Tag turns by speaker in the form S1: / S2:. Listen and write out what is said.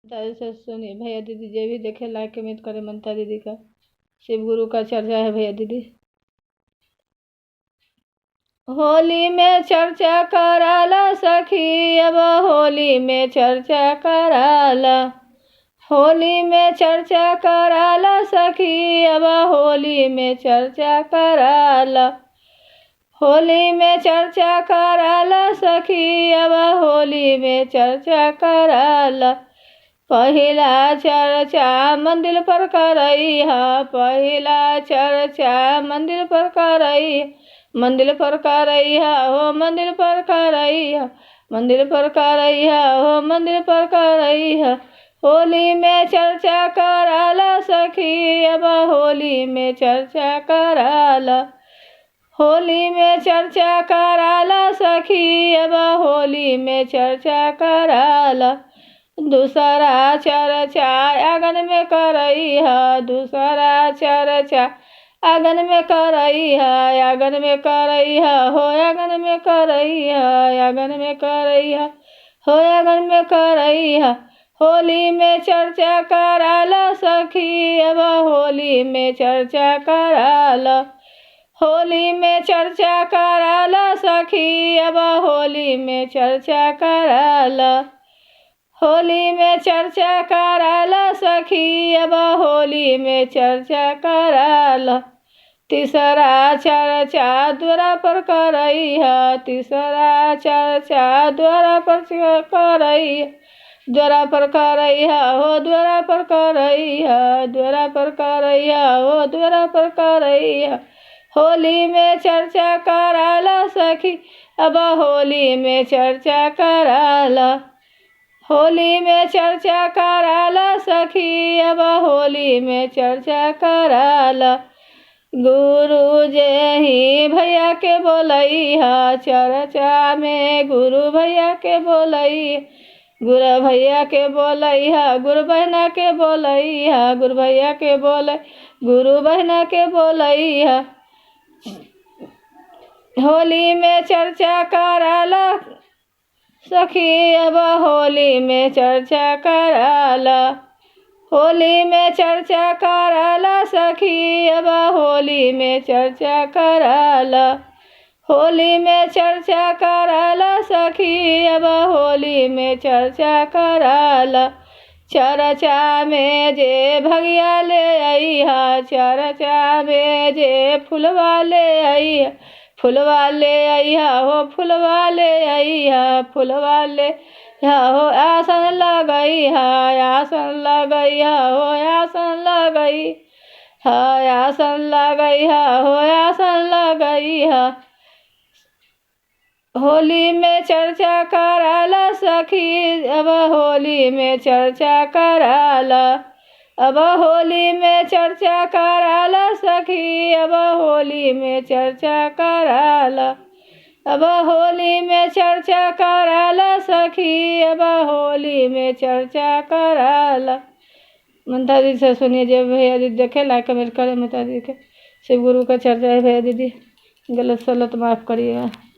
S1: तारी से सुनिए भैया दीदी जे भी देखे लाइक कमेंट करे ममता दीदी का शिव गुरु का चर्चा है भैया दीदी। होली में चर्चा कराला सखी अब होली में चर्चा कराला, होली में चर्चा कराला सखी अब होली में चर्चा कराला, होली में चर्चा कराला सखी अब होली में चर्चा कराला। पहिला चर्चा मंदिर पर करैहा, पहिला चर्चा मंदिर पर करैहा, मंदिर पर करैहा हो मंदिर पर करैहा, मंदिर पर करैहा हो मंदिर पर करैहा। होली में चर्चा कराला सखी अब होली में चर्चा कराला, होली में चर्चा कराला सखी अब होली में चर्चा कराला। दूसरा चर्चा आंगन में करैहा, दूसरा चर्चा आंगन में करैहा, आंगन में करैहा हो आंगन में करैहा, आंगन में करैहा हो आंगन में करैहा। होली में चर्चा कराला सखी अब होली में चर्चा कराला, होली में चर्चा कराला सखी अब होली में चर्चा कराला, होली में चर्चा कराला सखी अब होली में चर्चा कराला। तीसरा चर्चा द्वारा पर करैहा, तीसरा चर्चा द्वारा पर करैहा, द्वारा पर करैहा हो द्वारा पर करैहा, द्वारा पर करैहा हो द्वारा पर करैहा। होली में चर्चा कराला सखी अब होली में चर्चा कराला, होली में चर्चा कराला सखी अब होली में चर्चा कराला। गुरु जे ही भैया के बोलैहा, चर्चा में गुरु भैया के बोलैहा, गुरु भैया के बोलैहा, गुरु बहना के बोलैहा, गुरु भैया के बोलै, गुरु बहना के बोलैहा। होली में चर्चा कराला सखी अब होली में चर्चा कराला, होली में चर्चा कराला सखी अब होली में चर्चा कराला, होली में चर्चा कराला सखी अब होली में चर्चा कराला। चर्चा में जे भगिया ले आईहा, चर्चा में जे फुलवा ले आईहा, फुलवा ले आईहा हो फुलवा ले आईहा, फुलवा ले हो आसन लगैहा, आसन लगैहा हो आसन लगई, आसन लगैहा हो आसन लगैहा। होली में चर्चा कराला सखी अब होली में चर्चा कराला, अब होली में चर्चा कराला सखी अब होली में चर्चा कराला, अब होली में चर्चा कराला सखी अब होली में चर्चा कराला। ममता दीदी से सुनिए जब भैया दीदी देखे लाइक कमेंट करें ममता दीदी के शिव गुरु का चर्चा है भैया दीदी, गलत सलत माफ़ करिएगा।